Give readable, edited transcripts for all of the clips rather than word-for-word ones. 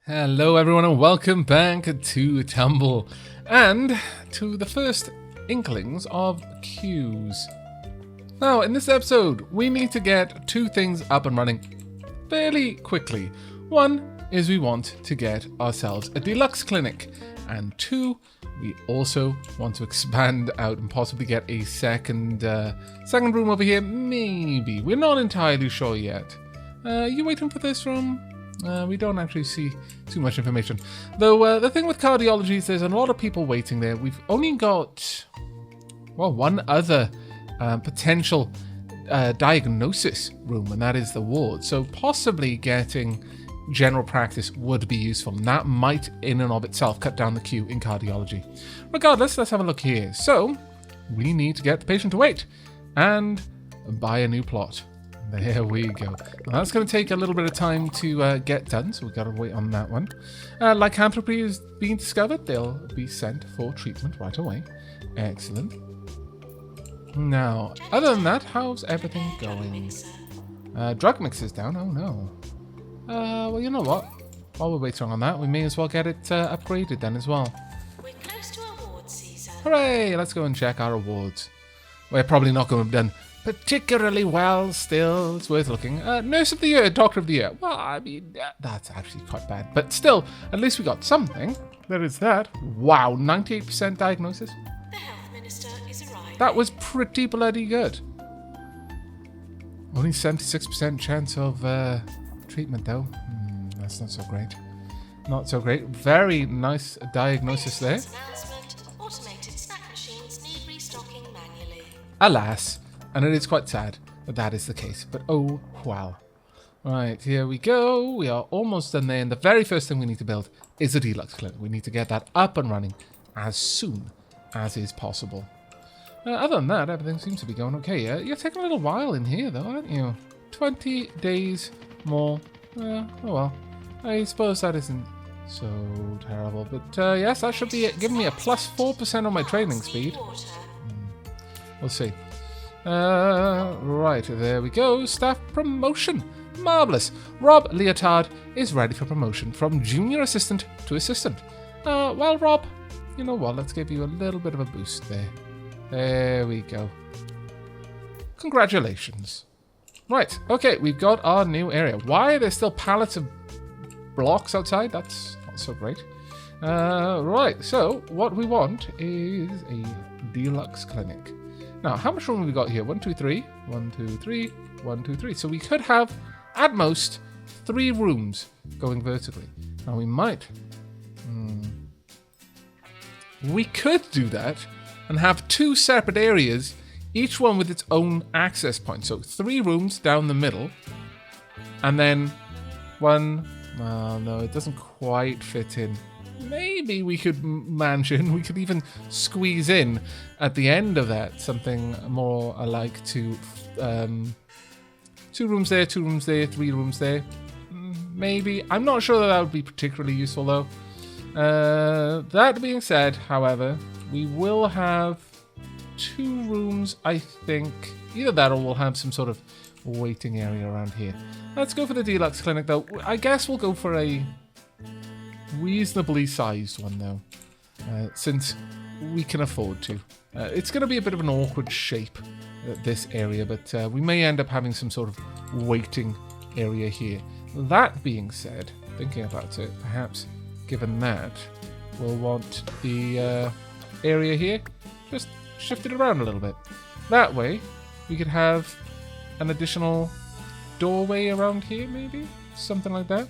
Hello everyone and welcome back to Tumble and to the first inklings of queues. Now in this episode we need to get two things up and running fairly quickly. One is we want to get ourselves a deluxe clinic, and two, we also want to expand out and possibly get a second room over here. Maybe. We're not entirely sure yet. You waiting for this room? We don't actually see too much information. Though the thing with cardiology is there's a lot of people waiting there. We've only got, well, one other potential diagnosis room, and that is the ward. So possibly getting general practice would be useful, and that might in and of itself cut down the queue in cardiology. Regardless, let's have a look here. So we need to get the patient to wait and buy a new plot. There we go. Well, that's going to take a little bit of time to get done, so we've got to wait on that one. Lycanthropy is being discovered. They'll be sent for treatment right away. Excellent. Now, other than that, how's everything going? Drug mixer's down. Oh no. Well, you know what? While we're waiting on that, we may as well get it upgraded then as well. We're close to awards season. Hooray! Let's go and check our awards. We're probably not going to have done particularly well still. It's worth looking. Nurse of the Year, Doctor of the Year. Well, I mean, that's actually quite bad. But still, at least we got something. There is that. Wow, 98% diagnosis. The Health Minister is arriving. That was pretty bloody good. Only 76% chance of treatment, though. That's not so great. Not so great. Very nice diagnosis there. Announcement: automated snack machines need restocking manually. Alas. And it is quite sad that is the case. But oh, wow. Right, here we go. We are almost done there. And the very first thing we need to build is a deluxe clinic. We need to get that up and running as soon as is possible. Other than that, everything seems to be going okay. You're taking a little while in here, though, aren't you? 20 days more. Oh, well. I suppose that isn't so terrible. But yes, that should be giving me a plus 4% on my training speed. We'll see. Right, there we go. Staff promotion. Marvellous. Rob Leotard is ready for promotion from junior assistant to assistant. Well, Rob, you know what? Let's give you a little bit of a boost there. There we go. Congratulations. Right, okay, we've got our new area. Why are there still pallets of blocks outside? That's not so great. Right, so what we want is a deluxe clinic. Now, how much room have we got here? 1, 2, 3. 1, 2, 3. 1, 2, 3. So we could have, at most, 3 rooms going vertically. Now, we might... We could do that and have 2 separate areas, each one with its own access point. So 3 rooms down the middle. And then 1... Well, no, it doesn't quite fit in. Maybe we could mansion, we could even squeeze in at the end of that something more alike to 2 rooms there, 2 rooms there, 3 rooms there. Maybe. I'm not sure that would be particularly useful though. That being said, however, we will have 2 rooms, I think. Either that or we'll have some sort of waiting area around here. Let's go for the deluxe clinic though. I guess we'll go for a reasonably sized one though, since we can afford to. It's going to be a bit of an awkward shape, this area, but we may end up having some sort of waiting area here. That being said, thinking about it, perhaps given that, we'll want the area here just shifted around a little bit. That way, we could have an additional doorway around here, maybe? Something like that.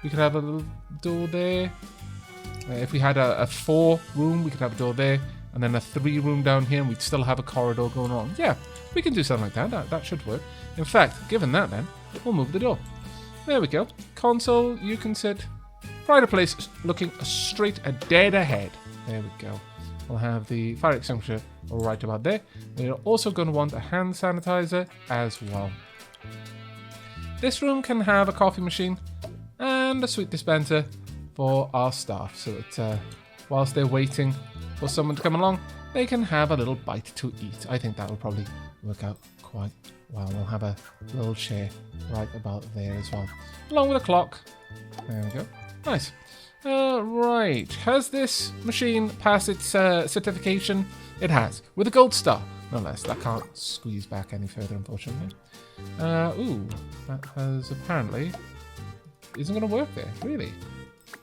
We could have a little door there. If we had a 4 room, we could have a door there. And then a 3 room down here, and we'd still have a corridor going on. Yeah, we can do something like that. That should work. In fact, given that then, we'll move the door. There we go. Console, you can sit right a place looking straight dead ahead. There we go. We'll have the fire extinguisher right about there. We're also going to want a hand sanitizer as well. This room can have a coffee machine and a sweet dispenser for our staff, so that whilst they're waiting for someone to come along, they can have a little bite to eat. I think that will probably work out quite well. We'll have a little chair right about there as well, along with a clock. There we go. Nice. Right. Has this machine passed its certification? It has. With a gold star. No less. That can't squeeze back any further, unfortunately. Ooh. That has apparently... isn't going to work there. Really?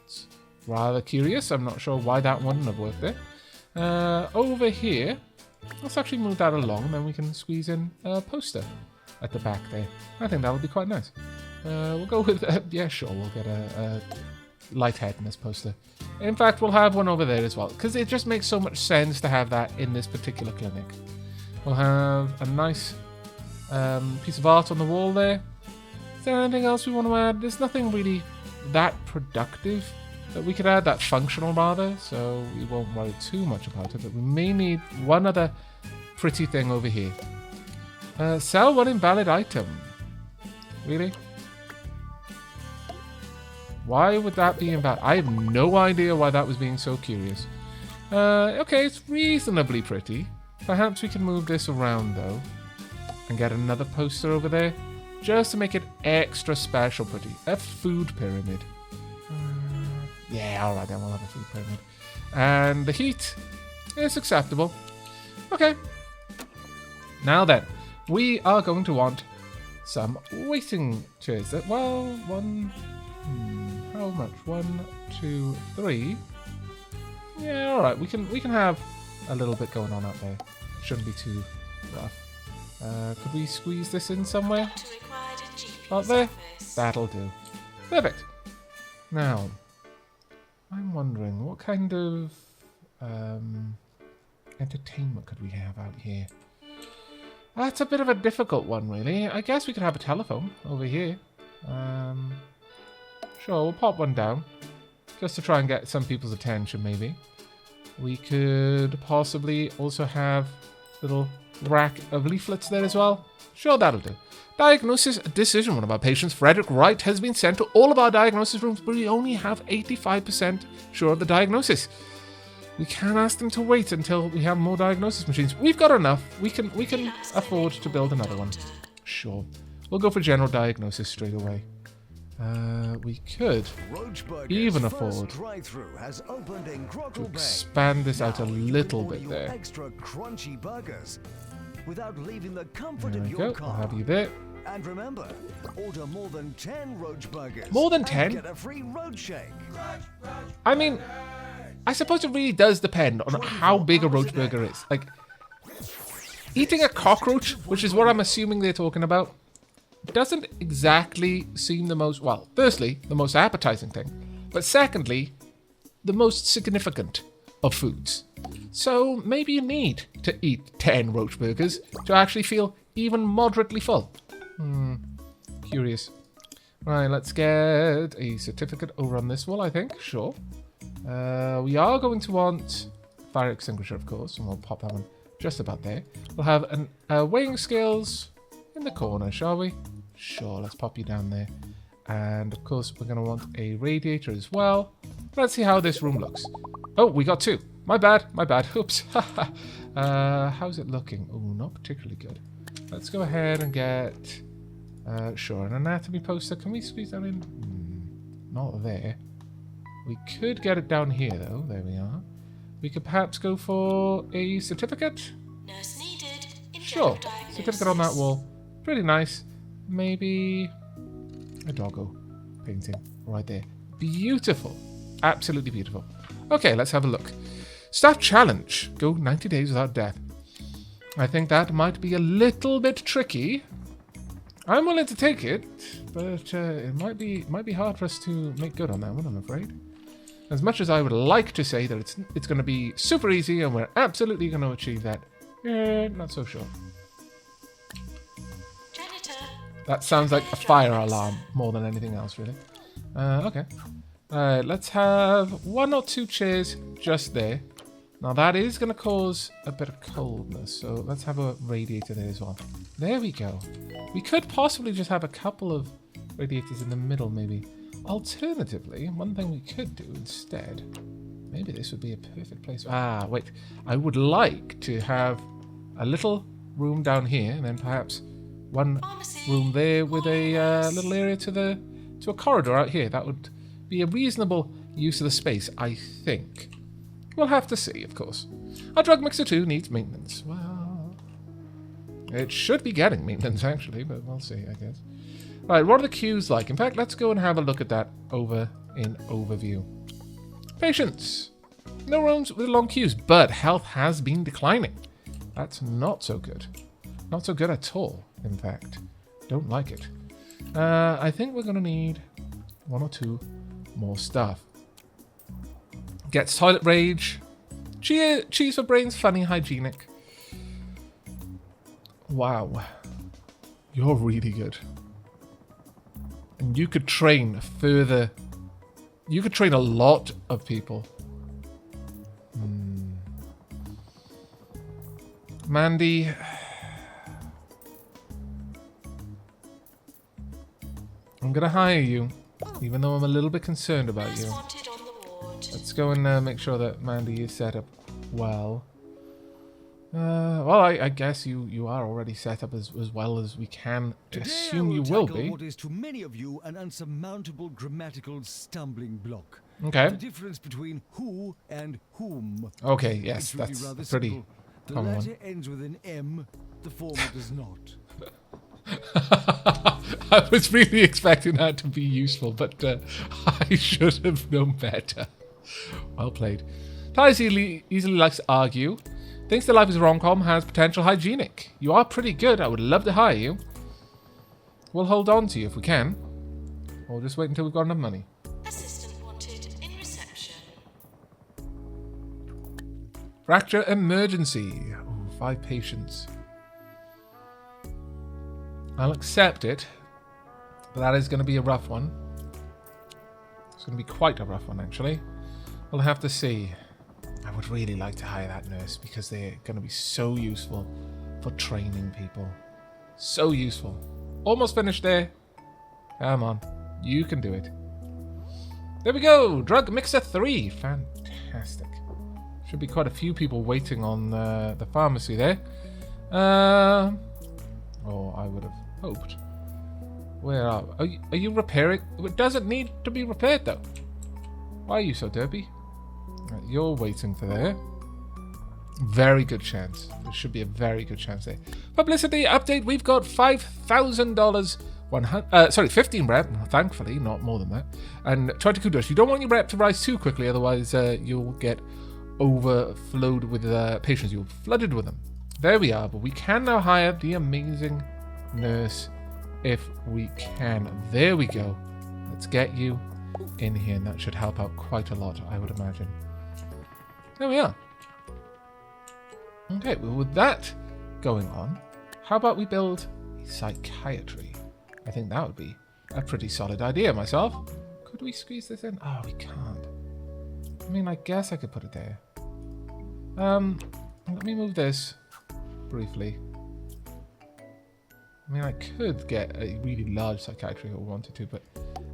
It's rather curious. I'm not sure why that wouldn't have worked there. Over here... let's actually move that along, and then we can squeeze in a poster at the back there. I think that would be quite nice. We'll go with... yeah, sure. We'll get a light head in this poster. In fact, we'll have one over there as well, because it just makes so much sense to have that in this particular clinic. We'll have a nice piece of art on the wall there. Is there anything else we want to add? There's nothing really that productive that we could add, that functional rather, so we won't worry too much about it, but we may need one other pretty thing over here. Sell one invalid item. Really? Why would that be invalid? I have no idea why that was being so curious. Okay, it's reasonably pretty. Perhaps we can move this around, though, and get another poster over there, just to make it extra special pretty. A food pyramid. Yeah, alright, then we'll have a food pyramid. And the heat is acceptable. Okay. Now then, we are going to want some waiting chairs. Well, one... how much? 1, 2, 3. Yeah, all right. We can have a little bit going on up there. Shouldn't be too rough. Could we squeeze this in somewhere? Out there? That'll do. Perfect. Now, I'm wondering what kind of entertainment could we have out here? That's a bit of a difficult one, really. I guess we could have a telephone over here. Sure, we'll pop one down. Just to try and get some people's attention, maybe. We could possibly also have a little rack of leaflets there as well. Sure, that'll do. Diagnosis decision. One of our patients, Frederick Wright, has been sent to all of our diagnosis rooms, but we only have 85% sure of the diagnosis. We can't ask them to wait until we have more diagnosis machines. We've got enough. We can afford to build another one. Sure. We'll go for general diagnosis straight away. We could even afford to expand this out a little bit there. Extra crunchy burgers without leaving the comfort There of we your go. car. I'll have you there. And remember, order more than 10 roach burgers. More than and 10? get a free roach shake. I mean, I suppose it really does depend on how big a roach burger is. Like, eating a cockroach, which is what I'm assuming they're talking about, doesn't exactly seem the most, well, firstly, the most appetizing thing, but secondly, the most significant of foods. So maybe you need to eat 10 roach burgers to actually feel even moderately full. Curious. Right, let's get a certificate over on this wall, I think. Sure. We are going to want fire extinguisher, of course, and we'll pop that one just about there. We'll have an weighing scales in the corner, shall we? Sure, let's pop you down there. And, of course, we're going to want a radiator as well. Let's see how this room looks. Oh, we got 2. My bad. Oops. How's it looking? Oh, not particularly good. Let's go ahead and get... sure, an anatomy poster. Can we squeeze that in? Not there. We could get it down here, though. There we are. We could perhaps go for a certificate. Nurse needed. In Sure. general diagnosis. Certificate on that wall. Pretty nice. Maybe a doggo painting right there. Beautiful. Absolutely beautiful. Okay, let's have a look. Staff challenge. Go 90 days without death. I think that might be a little bit tricky. I'm willing to take it, but it might be hard for us to make good on that one, I'm afraid. As much as I would like to say that it's going to be super easy and we're absolutely going to achieve that, not so sure. Janitor. That sounds like a fire alarm more than anything else, really. Okay. Let's have 1 or 2 chairs just there. Now that is going to cause a bit of coldness, so let's have a radiator there as well. There we go. We could possibly just have a couple of radiators in the middle, maybe. Alternatively, one thing we could do instead, maybe this would be a perfect place. Ah, wait. I would like to have a little room down here, and then perhaps one room there with a little area to a corridor out here. That would be a reasonable use of the space, I think. We'll have to see, of course. Our drug mixer 2 needs maintenance. Well, it should be getting maintenance, actually, but we'll see, I guess. Right, what are the queues like? In fact, let's go and have a look at that over in overview. Patients. No rooms with long queues, but health has been declining. That's not so good. Not so good at all, in fact. Don't like it. I think we're going to need 1 or 2 more stuff. Gets toilet rage. Cheese for brains, funny, hygienic. Wow. You're really good. And you could train further. You could train a lot of people. Mandy. I'm going to hire you, even though I'm a little bit concerned about you. Wanted on the ward. Let's go and make sure that Mandy is set up well. Well, I guess you are already set up as well as we can assume you will be. What is to many of you an unsurmountable grammatical stumbling block. Okay. The difference between who and whom. Okay, yes, It's really that's rather a pretty simple. The common latter one. ends with an M, the former does not. I was really expecting that to be useful, but I should have known better. Well played. Ty easily likes to argue. Thinks that life is a rom-com, has potential hygienic. You are pretty good. I would love to hire you. We'll hold on to you if we can. Or just wait until we've got enough money. Assistant wanted in reception. Fracture emergency. Ooh, 5 patients. I'll accept it. But that is going to be a rough one. It's going to be quite a rough one, actually. We'll have to see. I would really like to hire that nurse because they're going to be so useful for training people. So useful. Almost finished there. Come on. You can do it. There we go. Drug mixer 3. Fantastic. Should be quite a few people waiting on the pharmacy there. Or I would have hoped. Where are you repairing? It doesn't need to be repaired though. Why are you so derpy? Right, you're waiting for there. Very good chance. There should be a very good chance there. Publicity update. We've got $5,000. 15 rep. Thankfully, not more than that. And 20 kudos. You don't want your rep to rise too quickly, otherwise you'll get overflowed with patients. You'll flooded with them. There we are. But we can now hire the amazing nurse if we can. There we go. Let's get you in here, and that should help out quite a lot, I would imagine. There we are. Okay, well, with that going on, how about we build a psychiatry? I think that would be a pretty solid idea myself. Could we squeeze this in? Oh, we can't. I mean, I guess I could put it there. Let me move this briefly. I mean, I could get a really large psychiatry if I wanted to, but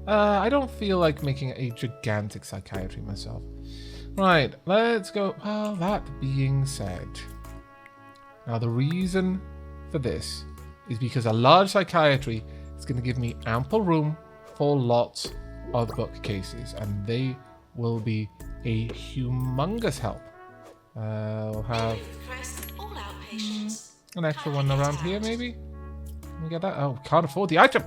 I don't feel like making a gigantic psychiatry myself. Right, let's go. Well, that being said, now the reason for this is because a large psychiatry is going to give me ample room for lots of bookcases, and they will be a humongous help. We'll have Request all outpatients. an extra one around here, maybe? Can we get that? Oh, can't afford the item.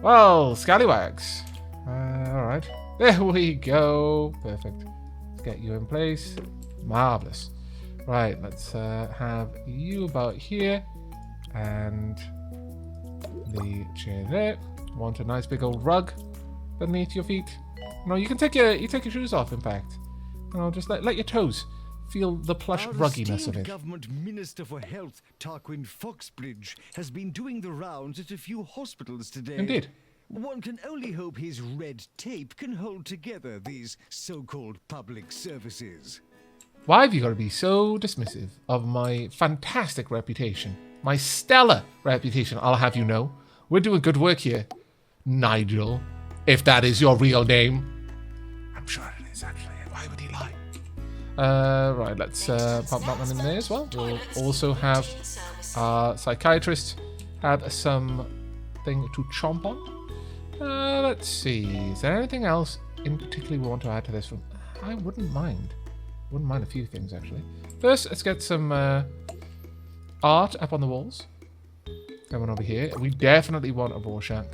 Well, scallywags. Alright. There we go. Perfect. Let's get you in place. Marvellous. Right, let's have you about here. And the chair there. Want a nice big old rug beneath your feet. No, you can take your shoes off, in fact. No, just let your toes feel the plush Our rugginess of esteemed it. Government Minister for Health, Tarquin Foxbridge, has been doing the rounds at a few hospitals today. Indeed. One can only hope his red tape can hold together these so-called public services. Why have you got to be so dismissive of my fantastic reputation? My stellar reputation, I'll have you know. We're doing good work here, Nigel, if that is your real name. I'm sure it is, actually. Why would he lie? Right, let's pop that one in there as well. We'll also have our psychiatrist have something to chomp on. Let's see. Is there anything else in particular we want to add to this room? I wouldn't mind. Wouldn't mind a few things, actually. First, let's get some art up on the walls. Come on over here. We definitely want a Rorschach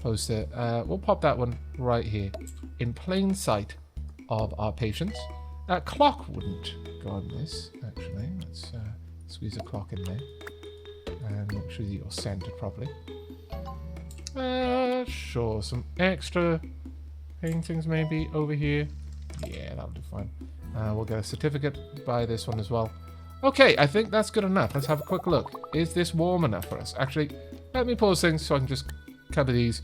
poster. We'll pop that one right here, in plain sight of our patients. That clock wouldn't go on this, actually. Let's squeeze a clock in there. And make sure that you're centered properly. Sure, some extra paintings maybe over here. Yeah, that'll do fine. We'll get a certificate by this one as well. Okay, I think that's good enough. Let's have a quick look. Is this warm enough for us? Actually, let me pause things so I can just cover these.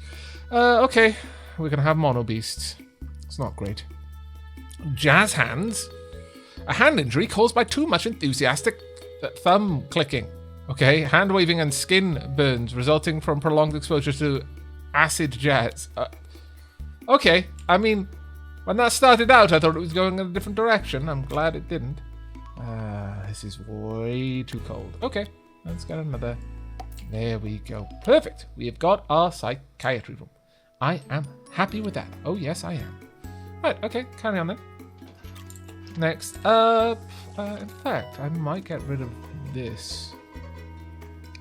Okay, we're going to have mono beasts. It's not great. Jazz hands. A hand injury caused by too much enthusiastic thumb clicking. Okay, hand waving and skin burns resulting from prolonged exposure to acid jazz. Okay, I mean, when that started out, I thought it was going in a different direction. I'm glad it didn't. This is way too cold. Okay, let's get another. There we go. Perfect. We have got our psychiatry room. I am happy with that. Oh, yes, I am. Right, okay, carry on then. Next up, in fact, I might get rid of this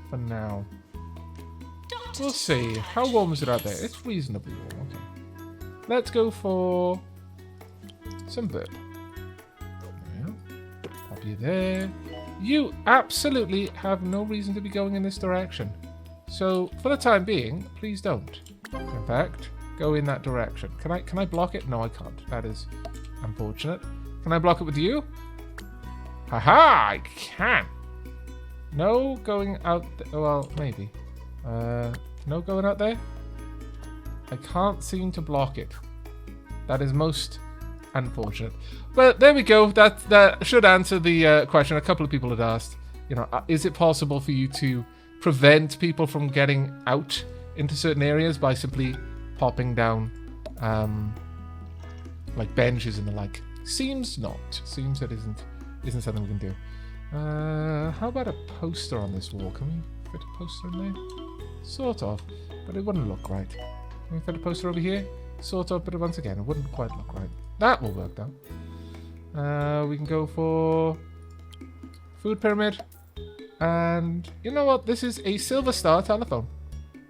for now. We'll see. How warm is it out there? It's reasonably warm. Okay. Let's go for some burp. Pop you there. You absolutely have no reason to be going in this direction. So, for the time being, please don't. In fact, go in that direction. Can I block it? No, I can't. That is unfortunate. Can I block it with you? Haha, I can. No going out well, maybe. No going out there? I can't seem to block it. That is most unfortunate. But there we go. That should answer the question a couple of people had asked. You know, is it possible for you to prevent people from getting out into certain areas by simply popping down like benches and the like? Seems not. Seems that isn't something we can do. How about a poster on this wall? Can we fit a poster in there? Sort of, but it wouldn't look right. Can we fit a poster over here? Sort of, but once again, it wouldn't quite look right. That will work though. We can go for food pyramid. And you know what? This is a Silver Star telephone,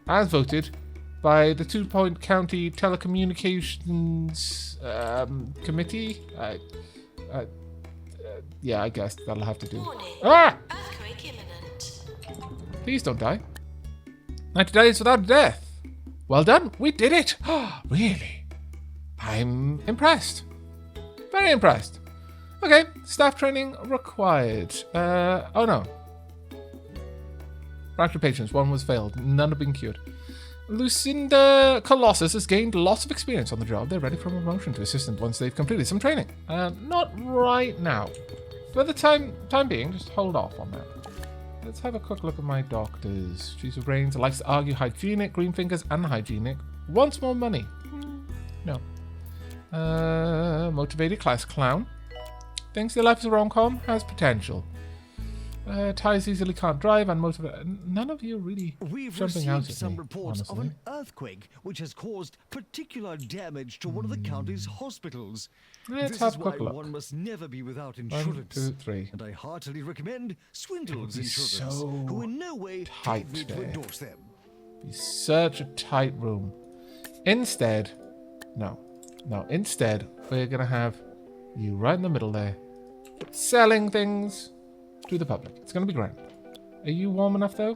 as voted by the 2 Point County Telecommunications Committee. Yeah, I guess that'll have to do. Warning. Ah! Earthquake imminent. Please don't die. 90 days without death. Well done. We did it. Really? I'm impressed. Very impressed. Okay, staff training required. Oh no. Fractured patients. One was failed. None have been cured. Lucinda Colossus has gained lots of experience on the job. They're ready for promotion to assistant once they've completed some training. Not right now. For the time being, just hold off on that. Let's have a quick look at my doctors. Chief of Brains likes to argue hygienic, green fingers, unhygienic. Wants more money. No. Motivated class clown. Thinks their life is a rom-com. Has potential. Ties easily, can't drive, unmotivated. None of you really We've jumping out received at some me, reports honestly. of an earthquake which has caused particular damage to one of the county's hospitals. Let's This have is a why quick look. one must never be without 1, insurance. 2, 3. And I heartily recommend Swindle's be Insurance, so who in no way tight told me to there. endorse them. Be such a tight room. Instead, instead, we're gonna have you right in the middle there, selling things to the public. It's gonna be grand. Are you warm enough though?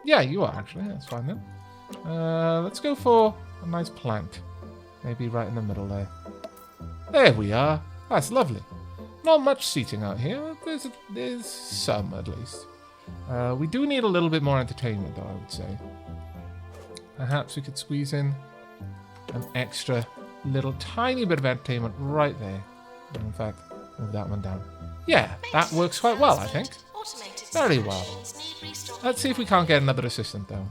Yeah, you are actually. That's fine then. Let's go for a nice plant. Maybe right in the middle there. There we are. That's lovely. Not much seating out here. There's some at least. We do need a little bit more entertainment though, I would say. Perhaps we could squeeze in an extra little tiny bit of entertainment right there. In fact, move that one down. Yeah, that works quite well, I think. Automated Very snack well. machines need restocking. Let's see if we can't get another assistant though.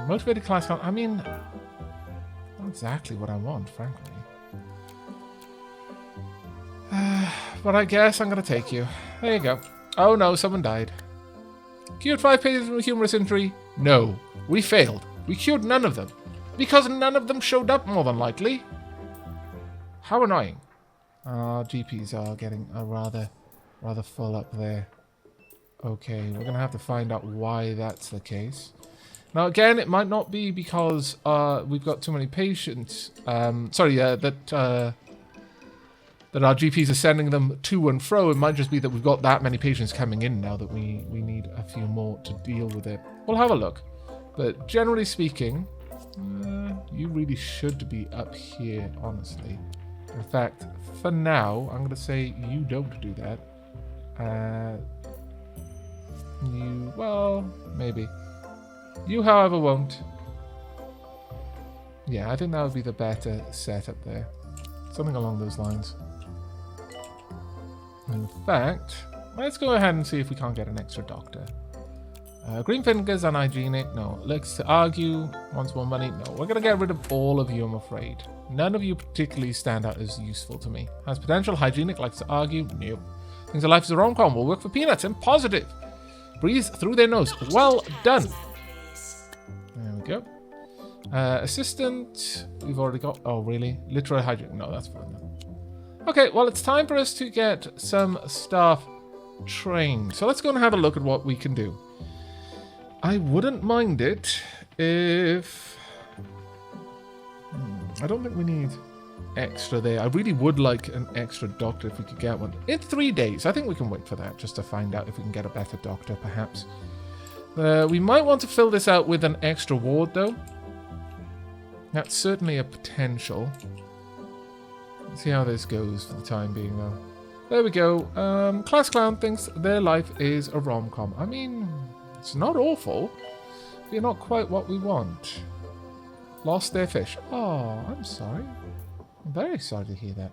Motivated class count. I mean, not exactly what I want, frankly. But I guess I'm gonna take you. There you go. Oh no, someone died. Cured 5 patients from a humorous injury? No, we failed. We cured none of them. Because none of them showed up, more than likely. How annoying. Our GPs are getting rather full up there. Okay, we're going to have to find out why that's the case. Now, again, it might not be because we've got too many patients. That our GPs are sending them to and fro. It might just be that we've got that many patients coming in now that we need a few more to deal with it. We'll have a look. But generally speaking, you really should be up here, honestly. In fact, for now, I'm going to say you don't do that. Well, maybe. You, however, won't. Yeah, I think that would be the better setup there. Something along those lines. In fact, let's go ahead and see if we can't get an extra doctor. Green fingers, unhygienic. No. Let's argue. Wants more money. No. We're going to get rid of all of you, I'm afraid. None of you particularly stand out as useful to me. Has potential, hygienic, likes to argue. Nope. Thinks of life as a rom-com. Will work for peanuts. And positive. Breathe through their nose. Well done. There we go. Assistant. We've already got... Oh, really? Literary hygienic. No, that's fine. Okay, well, it's time for us to get some staff trained. So let's go and have a look at what we can do. I wouldn't mind it if... I don't think we need extra there. I really would like an extra doctor if we could get one. In 3 days. I think we can wait for that just to find out if we can get a better doctor, perhaps. We might want to fill this out with an extra ward, though. That's certainly a potential. Let's see how this goes for the time being, though. There we go. Class Clown thinks their life is a rom-com. I mean, it's not awful. But you're not quite what we want. Lost their fish. Oh, I'm sorry. I'm very sorry to hear that.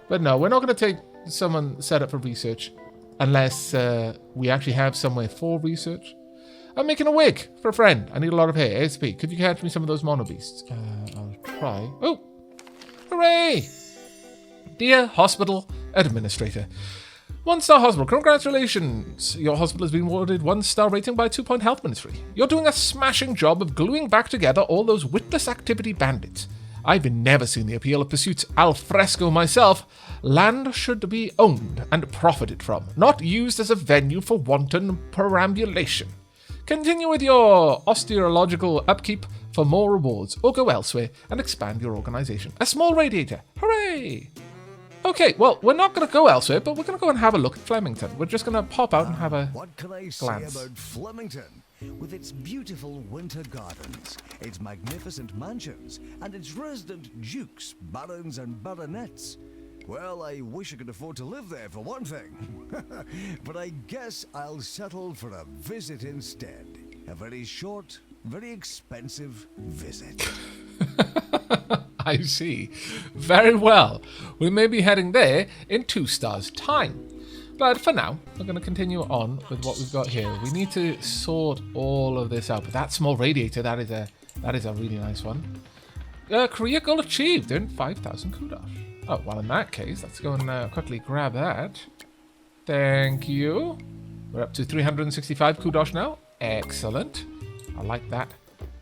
But no, we're not going to take someone set up for research unless we actually have somewhere for research. I'm making a wig for a friend. I need a lot of hair. ASP, could you catch me some of those mono beasts? I'll try. Oh! Hooray! Dear Hospital Administrator. 1-star hospital, congratulations! Your hospital has been awarded 1-star rating by 2 Point Health Ministry. You're doing a smashing job of gluing back together all those witless activity bandits. I've never seen the appeal of pursuits al fresco myself. Land should be owned and profited from, not used as a venue for wanton perambulation. Continue with your osteological upkeep for more rewards, or go elsewhere and expand your organization. A small radiator. Hooray! Okay, well, we're not going to go elsewhere, but we're going to go and have a look at Flemington. We're just going to pop out and have a What can I say about Flemington? With its beautiful winter gardens, its magnificent mansions, and its resident dukes, barons, and baronets. Well, I wish I could afford to live there, for one thing. But I guess I'll settle for a visit instead. A very short, very expensive visit. I see. Very well. We may be heading there in 2 stars' time. But for now, we're going to continue on with what we've got here. We need to sort all of this out. But that small radiator, that is a really nice one. Career goal achieved. Earned 5,000 kudos. Oh, well, in that case, let's go and quickly grab that. Thank you. We're up to 365 kudos now. Excellent. I like that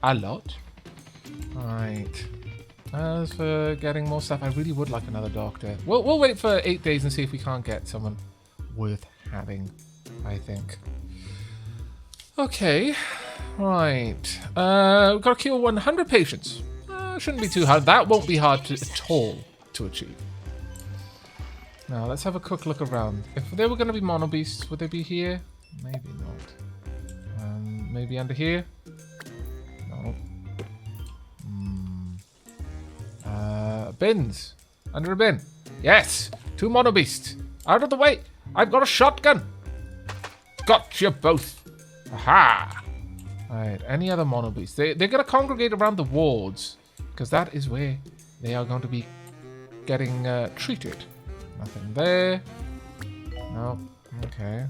a lot. Right. As for getting more stuff, I really would like another doctor. We'll wait for 8 days and see if we can't get someone worth having, I think. Okay. Right. We've got to cure 100 patients. Shouldn't be too hard. That won't be hard at all to achieve. Now, let's have a quick look around. If they were going to be mono beasts, would they be here? Maybe not. Maybe under here? No. Bins. Under a bin. Yes. 2 mono beasts. Out of the way. I've got a shotgun. Got you both. Aha. Alright, any other mono beasts? They're going to congregate around the wards, because that is where they are going to be getting treated. Nothing there. No. Okay.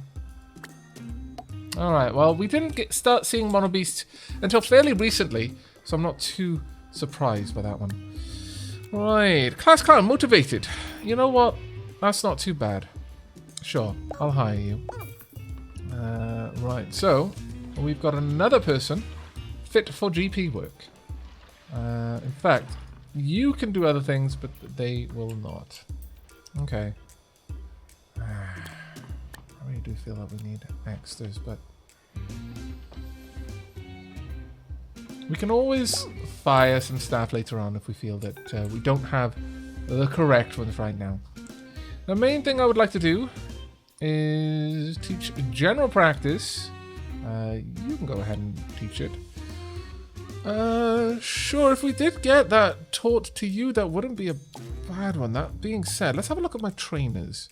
Alright, well, we didn't start seeing mono beasts until fairly recently, so I'm not too surprised by that one. Right, Class Clown, motivated. You know what? That's not too bad. Sure, I'll hire you. Right, so we've got another person fit for GP work. In fact, you can do other things, but they will not. Okay. I really do feel that we need extras, but we can always fire some staff later on if we feel that we don't have the correct ones right now. The main thing I would like to do is teach general practice. You can go ahead and teach it. Sure, if we did get that taught to you, that wouldn't be a bad one. That being said, let's have a look at my trainers.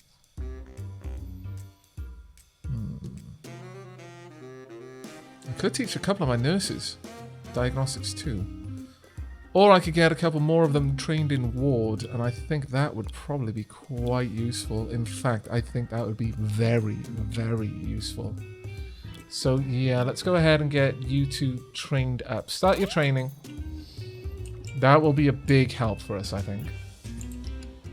I could teach a couple of my nurses diagnostics too. Or I could get a couple more of them trained in ward, and I think that would probably be quite useful. In fact, I think that would be very, very useful. So yeah, let's go ahead and get you two trained up. Start your training. That will be a big help for us, I think.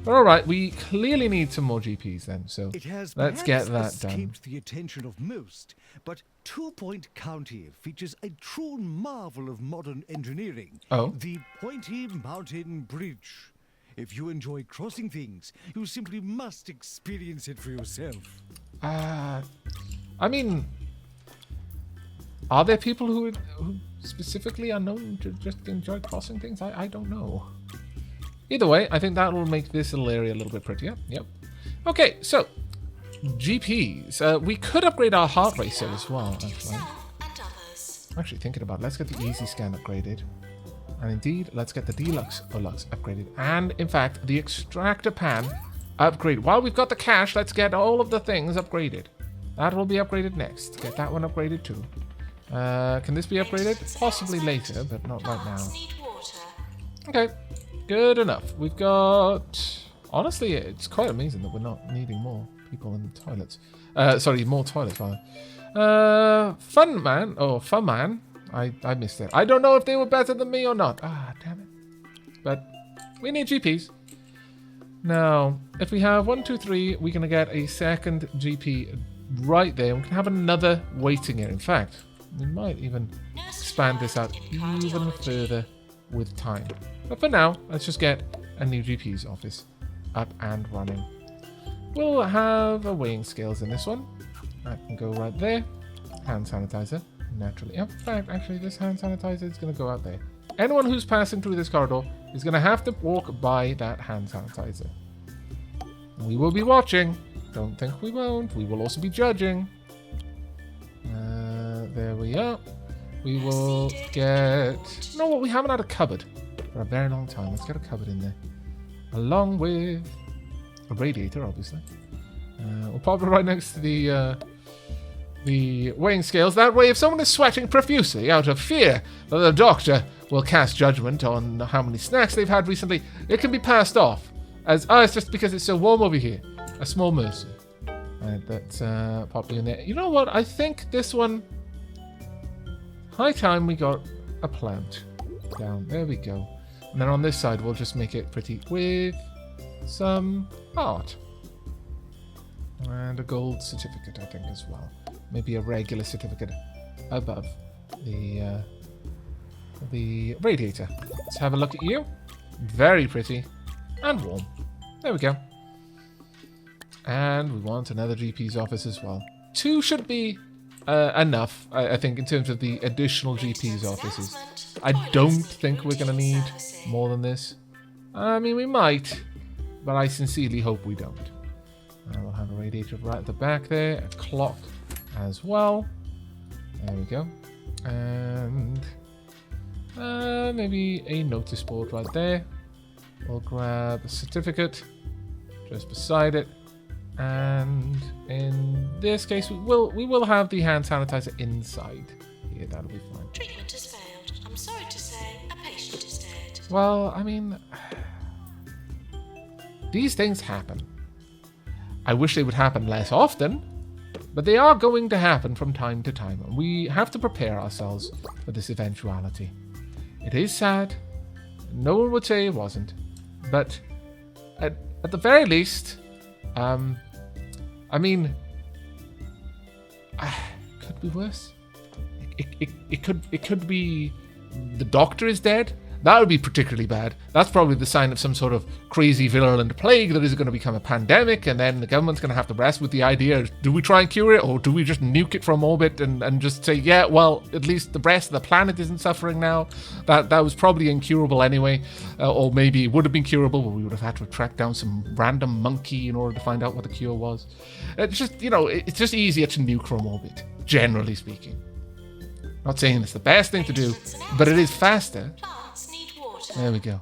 But alright, we clearly need some more GPs then, so let's get that done. Escaped the attention of most, but Two Point County features a true marvel of modern engineering. Oh. The Pointy Mountain Bridge. If you enjoy crossing things, you simply must experience it for yourself. I mean, are there people who specifically are known to just enjoy crossing things? I don't know. Either way, I think that will make this little area a little bit prettier. Yep. Okay, so GPs. We could upgrade our heart racer as well, actually. I'm actually thinking about it. Let's get the easy scan upgraded. And indeed, let's get the Deluxe upgraded. And in fact, the extractor pan upgraded. While we've got the cash, let's get all of the things upgraded. That will be upgraded next. Get that one upgraded too. Can this be upgraded? Possibly later, but not right now. Okay. Good enough. We've got... Honestly, it's quite amazing that we're not needing more people in the toilets. Sorry, more toilets, rather. Fun man. I missed it. I don't know if they were better than me or not. Ah, damn it. But we need GPs. Now, if we have 1, 2, 3, we're going to get a second GP right there. We can have another waiting area. In fact, we might even expand this out even further with time. But for now, let's just get a new GP's office up and running. We'll have a weighing scales in this one. That can go right there. Hand sanitizer, naturally. In fact, actually, this hand sanitizer is going to go out there. Anyone who's passing through this corridor is going to have to walk by that hand sanitizer. We will be watching. Don't think we won't. We will also be judging. There we are. We will get... You know what? We haven't had a cupboard for a very long time. Let's get a cupboard in there. Along with a radiator, obviously. We'll pop it right next to the weighing scales. That way, if someone is sweating profusely out of fear that the doctor will cast judgment on how many snacks they've had recently, it can be passed off as, oh, it's just because it's so warm over here. A small mercy. Right, that's pop in there. You know what? I think this one... High time we got a plant down. There we go. And then on this side, we'll just make it pretty with some art. And a gold certificate, I think, as well. Maybe a regular certificate above the radiator. Let's have a look at you. Very pretty and warm. There we go. And we want another GP's office as well. 2 should be enough, I think, in terms of the additional GP's offices. I don't think we're going to need more than this. I mean, we might, but I sincerely hope we don't. We'll have a radiator right at the back there, a clock as well. There we go. And maybe a notice board right there. We'll grab a certificate just beside it. And in this case, we will have the hand sanitizer inside here. That'll be fine. Treatment has failed. I'm sorry to say, a patient is dead. Well, I mean, these things happen. I wish they would happen less often, but they are going to happen from time to time, and we have to prepare ourselves for this eventuality. It is sad. No one would say it wasn't, but at the very least, I mean, could be worse. It could be the doctor is dead, That would be particularly bad. That's probably the sign of some sort of crazy virulent plague that is going to become a pandemic, and then the government's going to have to wrestle with the idea, do we try and cure it, or do we just nuke it from orbit and just say, yeah, well, at least the rest of the planet isn't suffering now. That was probably incurable anyway, or maybe it would have been curable, but we would have had to track down some random monkey in order to find out what the cure was. It's just, it's just easier to nuke from orbit, generally speaking. Not saying it's the best thing to do, but it is faster. Plants need water. There we go.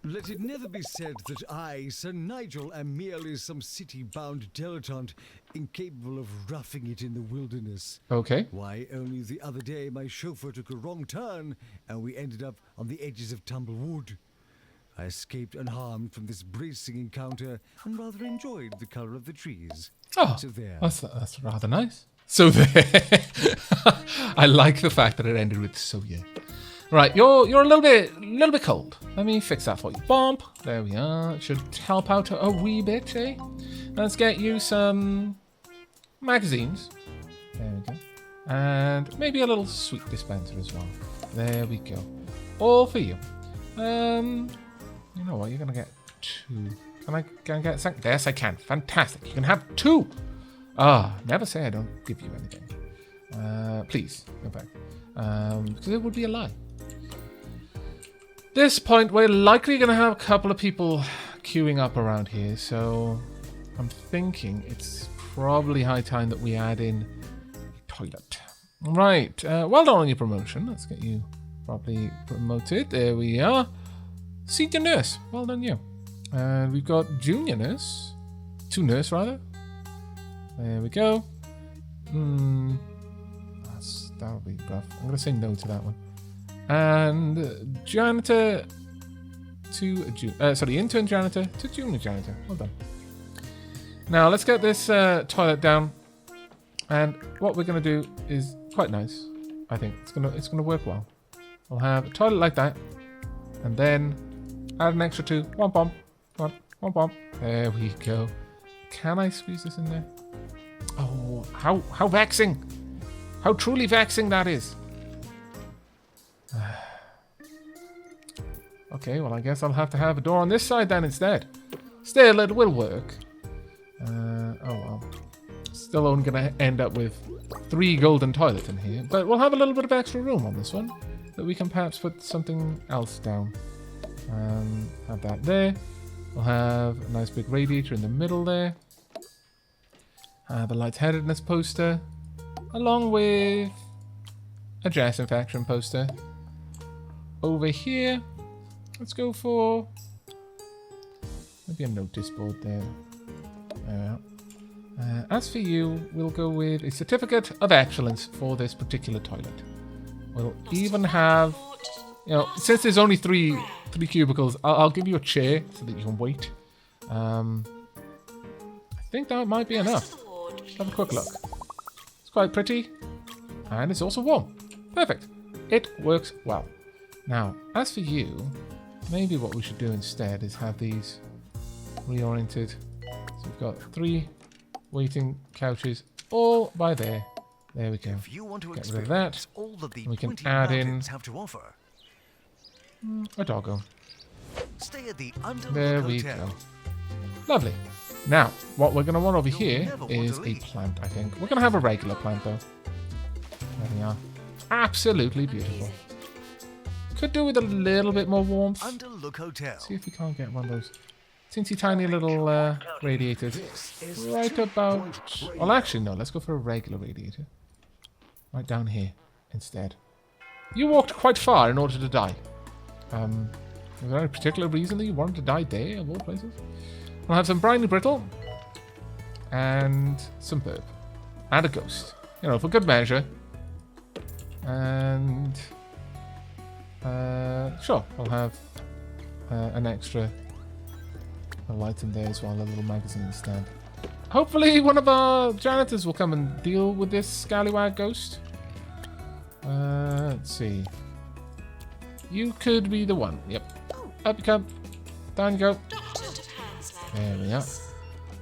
Let it never be said that I, Sir Nigel, am merely some city-bound dilettante incapable of roughing it in the wilderness. Okay. Why, only the other day my chauffeur took a wrong turn and we ended up on the edges of Tumblewood. I escaped unharmed from this bracing encounter and rather enjoyed the colour of the trees. Oh, So there. that's rather nice. So there. I like the fact that it ended with so yeah. Right, you're a little bit cold. Let me fix that for you. Bump. There we are. It should help out a wee bit, eh? Let's get you some magazines. There we go. And maybe a little sweet dispenser as well. There we go. All for you. You know what? You're gonna get 2. Can I get a second? Yes, I can. Fantastic. You can have 2. Never say I don't give you anything. Please, in fact. Because it would be a lie. This point, we're likely going to have a couple of people queuing up around here, so I'm thinking it's probably high time that we add in a toilet. Right, well done on your promotion. Let's get you properly promoted. There we are. Senior nurse, well done you. And we've got junior nurse. 2 nurse, rather. There we go. That'll be rough. I'm going to say no to that one. And janitor to intern janitor to junior janitor. Well done. Now let's get this toilet down. And what we're going to do is quite nice. I think it's gonna work well. We'll have a toilet like that, and then add an extra 2. One pump. There we go. Can I squeeze this in there? Oh, how vexing! How truly vexing that is. Okay, well I guess I'll have to have a door on this side then instead. Still, it will work. Oh well. Still only gonna end up with 3 golden toilets in here, but we'll have a little bit of extra room on this one that we can perhaps put something else down. Have that there. We'll have a nice big radiator in the middle there. The lightheadedness poster, along with a jazz infection poster. Over here, let's go for maybe a notice board there. As for you, we'll go with a certificate of excellence for this particular toilet. We'll even have, since there's only three cubicles, I'll give you a chair so that you can wait. I think that might be enough. Have a quick look. It's quite pretty, and it's also warm. Perfect. It works well. Now, as for you, maybe what we should do instead is have these reoriented. So we've got 3 waiting couches all by there. There we go. If you want to Get rid of that. all that the We can 20 add in mountains have to offer, a doggo. stay at the Untitled There we Hotel. go. Lovely. Now, what we're going to want over You'll here never want is to a leave. plant, I think. We're going to have a regular plant, though. There we are. Absolutely beautiful. Could do with a little bit more warmth. Underlook Hotel. See if we can't get one of those teensy tiny little radiators. Right about... Well, actually, no. Let's go for a regular radiator. Right down here instead. You walked quite far in order to die. Was there any particular reason that you wanted to die there, of all places? We'll have some briny brittle. And some burp. And a ghost. For good measure. And... sure, we'll have an extra light in there as well, a little magazine stand. Hopefully one of our janitors will come and deal with this scallywag ghost. Let's see. You could be the one. Yep. Up you come. Down you go. There we are.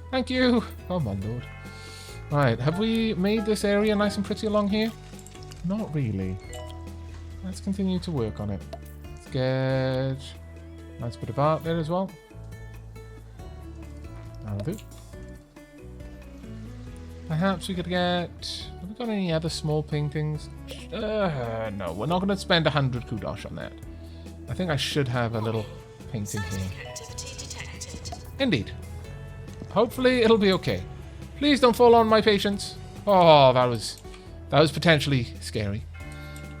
Thank you. Oh my lord. Right, have we made this area nice and pretty along here? Not really. Let's continue to work on it. Let's get a nice bit of art there as well. That'll do. Perhaps we could get... Have we got any other small paintings? No, we're not going to spend 100 kudosh on that. I think I should have a little painting here. Activity detected. Indeed. Hopefully it'll be okay. Please don't fall on my patience. Oh, that was potentially scary.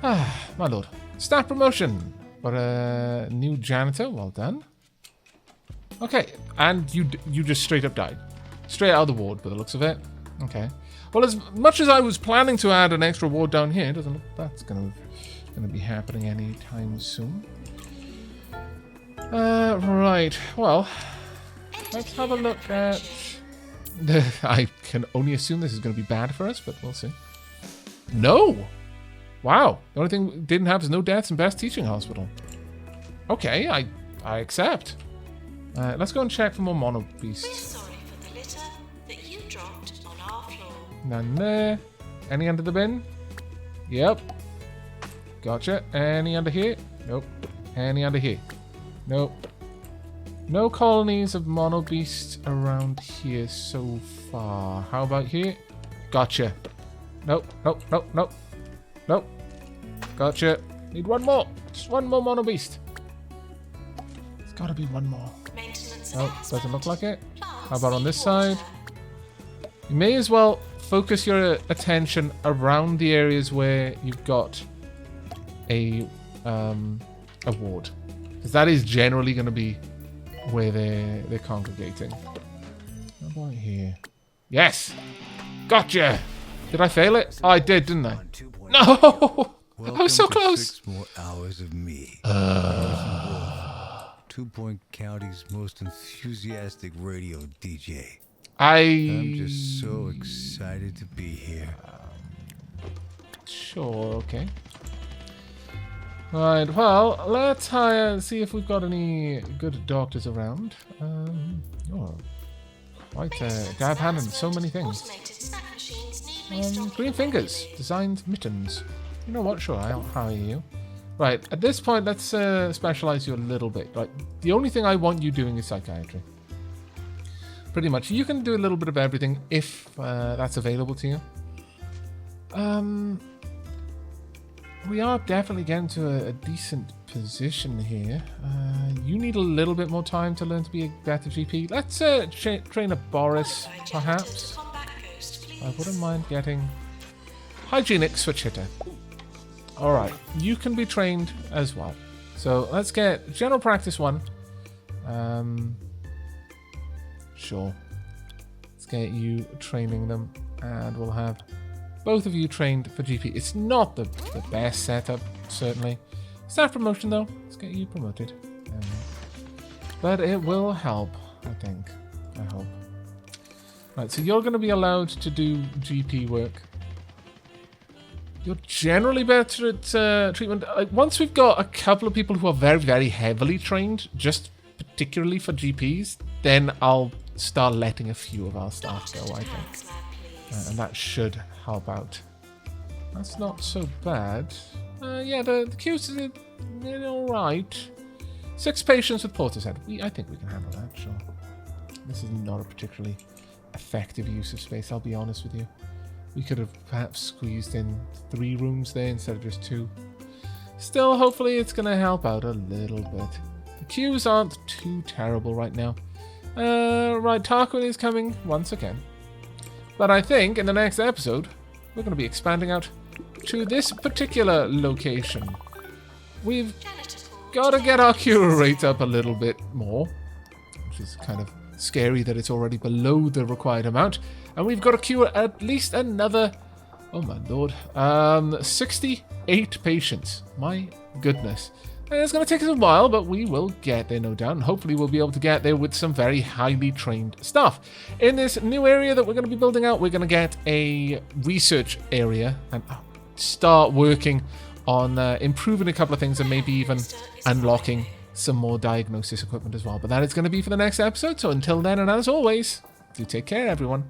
Ah, my lord. Staff promotion. Got a new janitor. Well done. Okay, and you just straight up died. Straight out of the ward by the looks of it. Okay. Well, as much as I was planning to add an extra ward down here, it doesn't look that's gonna be happening anytime soon. Right. Well, let's have a look at... I can only assume this is going to be bad for us, but we'll see. No! Wow. The only thing we didn't have is no deaths in Best Teaching Hospital. Okay, I accept. Let's go and check for more mono We're beasts. sorry for the litter that you dropped on our floor. None there. Any under the bin? Yep. Gotcha. Any under here? Nope. Any under here? Nope. No colonies of mono beasts around here so far. How about here? Gotcha. Nope. Nope. Nope. Nope. Nope. Gotcha. Need one more. Just one more mono beast. There's gotta be one more. Maintenance Nope. announcement. Doesn't look like it. Plants How about on need this side? water. You may as well focus your attention around the areas where you've got a ward, because that is generally going to be where they're congregating. How about here? Yes, gotcha. Did I fail it? Oh, I did, didn't I? No, I was so close. 6 more hours of me. 2 Point County's most enthusiastic radio DJ. I'm just so excited to be here. Sure, okay. Right, well, let's see if we've got any good doctors around. Oh, quite dab hand in so many things. Automated snack machines need restocking. Green fingers, designed mittens. You know what? Sure, I'll hire you. Right, at this point, let's specialize you a little bit. Like, the only thing I want you doing is psychiatry. Pretty much. You can do a little bit of everything if that's available to you. We are definitely getting to a decent position here. You need a little bit more time to learn to be a better GP. Let's train a Boris, perhaps. Combat ghost, please. I wouldn't mind getting hygienic switch hitter. Alright, you can be trained as well. So let's get general practice 1. Sure. Let's get you training them, and we'll have both of you trained for GP. It's not the best setup, certainly. Staff promotion, though. Let's get you promoted. But it will help, I think. I hope. Right, so you're going to be allowed to do GP work. You're generally better at treatment. Once we've got a couple of people who are very, very heavily trained, just particularly for GPs, then I'll start letting a few of our staff go, I think. And that should help out. That's not so bad. Yeah, the queues are alright. 6 patients with Portishead. I think we can handle that, sure. This is not a particularly effective use of space, I'll be honest with you. We could have perhaps squeezed in 3 rooms there instead of just 2. Still, hopefully it's going to help out a little bit. The queues aren't too terrible right now. Right, Tarquin is coming once again. But I think in the next episode, we're going to be expanding out to this particular location. We've got to get our cure rate up a little bit more, which is kind of scary that it's already below the required amount. And we've got to cure at least another, oh my lord, 68 patients. My goodness. And it's going to take us a while, but we will get there, no doubt. And hopefully we'll be able to get there with some very highly trained staff. In this new area that we're going to be building out, we're going to get a research area and start working on improving a couple of things and maybe even unlocking some more diagnosis equipment as well. But that is going to be for the next episode. So until then, and as always, do take care, everyone.